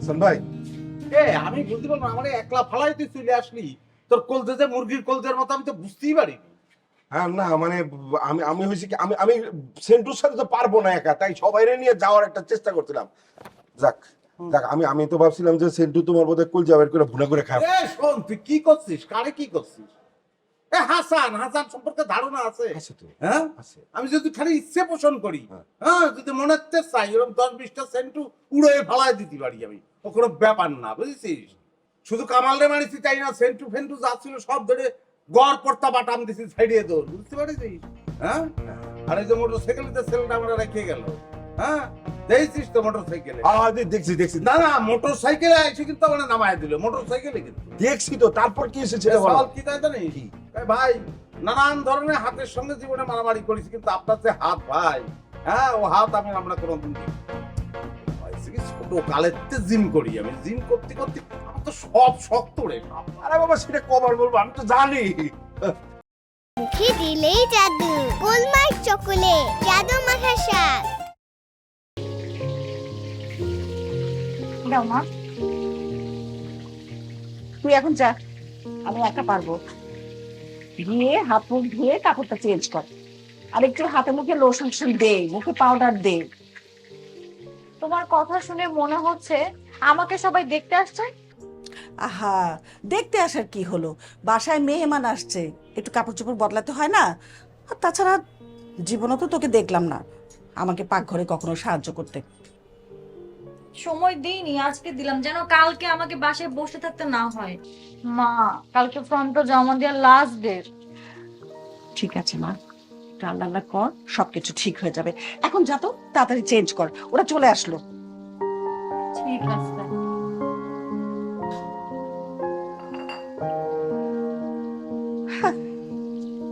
হাসান ভাই, আমি বুঝতে পারলাম আমার একলা ফালাই তুই চলে আসলি। তোর কলজে যে মুরগির কলজের মতো আমি তো বুঝতেই পারিনি। হ্যাঁ না মানে আমি আমি হয়েছি কি আমি আমি সেন্টুর সাথে তো পারবো না একা, তাই সবাইরে নিয়ে যাওয়ার একটা চেষ্টা করছিলাম। যাক যাক, আমি আমি তো ভাবছিলাম যে সেন্টু তোমার বোধহয় কুলজা বের করে ভুনা করে খাবে। শোন তুই কি করছিস, কারে কি করছিস? হাসান হাসান সম্পর্কে ধারণা আছে? আছে তো, হ্যাঁ, আছে। আমি যদি খালি ইচ্ছে পোষণ করি, হ্যাঁ। হ্যাঁ, যদি মনে হচ্ছে চাই এরকম 10-20টা সেন্টু উড়ে ফালাই দিতে পারি আমি, ও কোনো ব্যাপার না, বুঝেছিস? শুধু কামালরে মারিছি তাই না, সেন্টু ফেন্টু যা ছিল সব ধরে গড় পড়তা বাটাম দিছি ছাইড়িয়ে দৌড়, বুঝতে পারিস? হ্যাঁ, আর এই যে মোটর সাইকেলতে ছেলেটা আমরা রেখে গেল, হ্যাঁ, দেখছিস তো মোটর সাইকেলে? দেখছি দেখছি না না, মোটর সাইকেলে এসে কিন্তু আমার নামায় দিল, মোটর সাইকেলে কিন্তু। দেখছি তো, তারপর কি এসেছে বলো। সওয়াল কি তাই জানিস? ভাই, নানান ধরনের হাতের সঙ্গে জীবনে মারামারি করেছি, কিন্তু আপনার যে হাত ভাই, হ্যাঁ, ও হাত আমরা কোনোদিন দেখি ছোট কালেতে জিম করি, আমি জিম করতে করতে আমার তো সব শক্ত রে। আরে বাবা, সেটা কবার বলবো, আমি তো জানি। মুখে দিলেই জাদু, গোলমার্ক চকোলেট, জাদু মাখা স্বাদ। দাও মা, তুই এখন যা, আমি একা পারবো। গিয়ে হাত মুখ ধুয়ে কাপড়টা চেঞ্জ কর, আর একটু হাতে মুখে লোশন দে, মুখে পাউডার দে। তোমার কথা শুনে মনে হচ্ছে আমাকে সবাই দেখতে আসছে। আহা, দেখতে আসার কি হলো, বাসায় মেহমান আসছে, একটু কাপড় চোপড় বদলাতে হয় না? আর তাছাড়া জীবনে তো তোকে দেখলাম না আমাকে পাকঘরে কখনো সাহায্য করতে। সময় দিইনি, আজকে দিলাম যেন কালকে আমাকে বাসায় বসে থাকতে না হয়। মা, কালকে ফর্মটা জমা দেওয়ার লাস্ট ডেট। ঠিক আছে মা, রান্না বান্না কর, সবকিছু ঠিক হয়ে যাবে। এখন যা তো, তাড়াতাড়ি চেঞ্জ কর, ওরা চলে আসলো। ঠিক আছে। হ্যাঁ,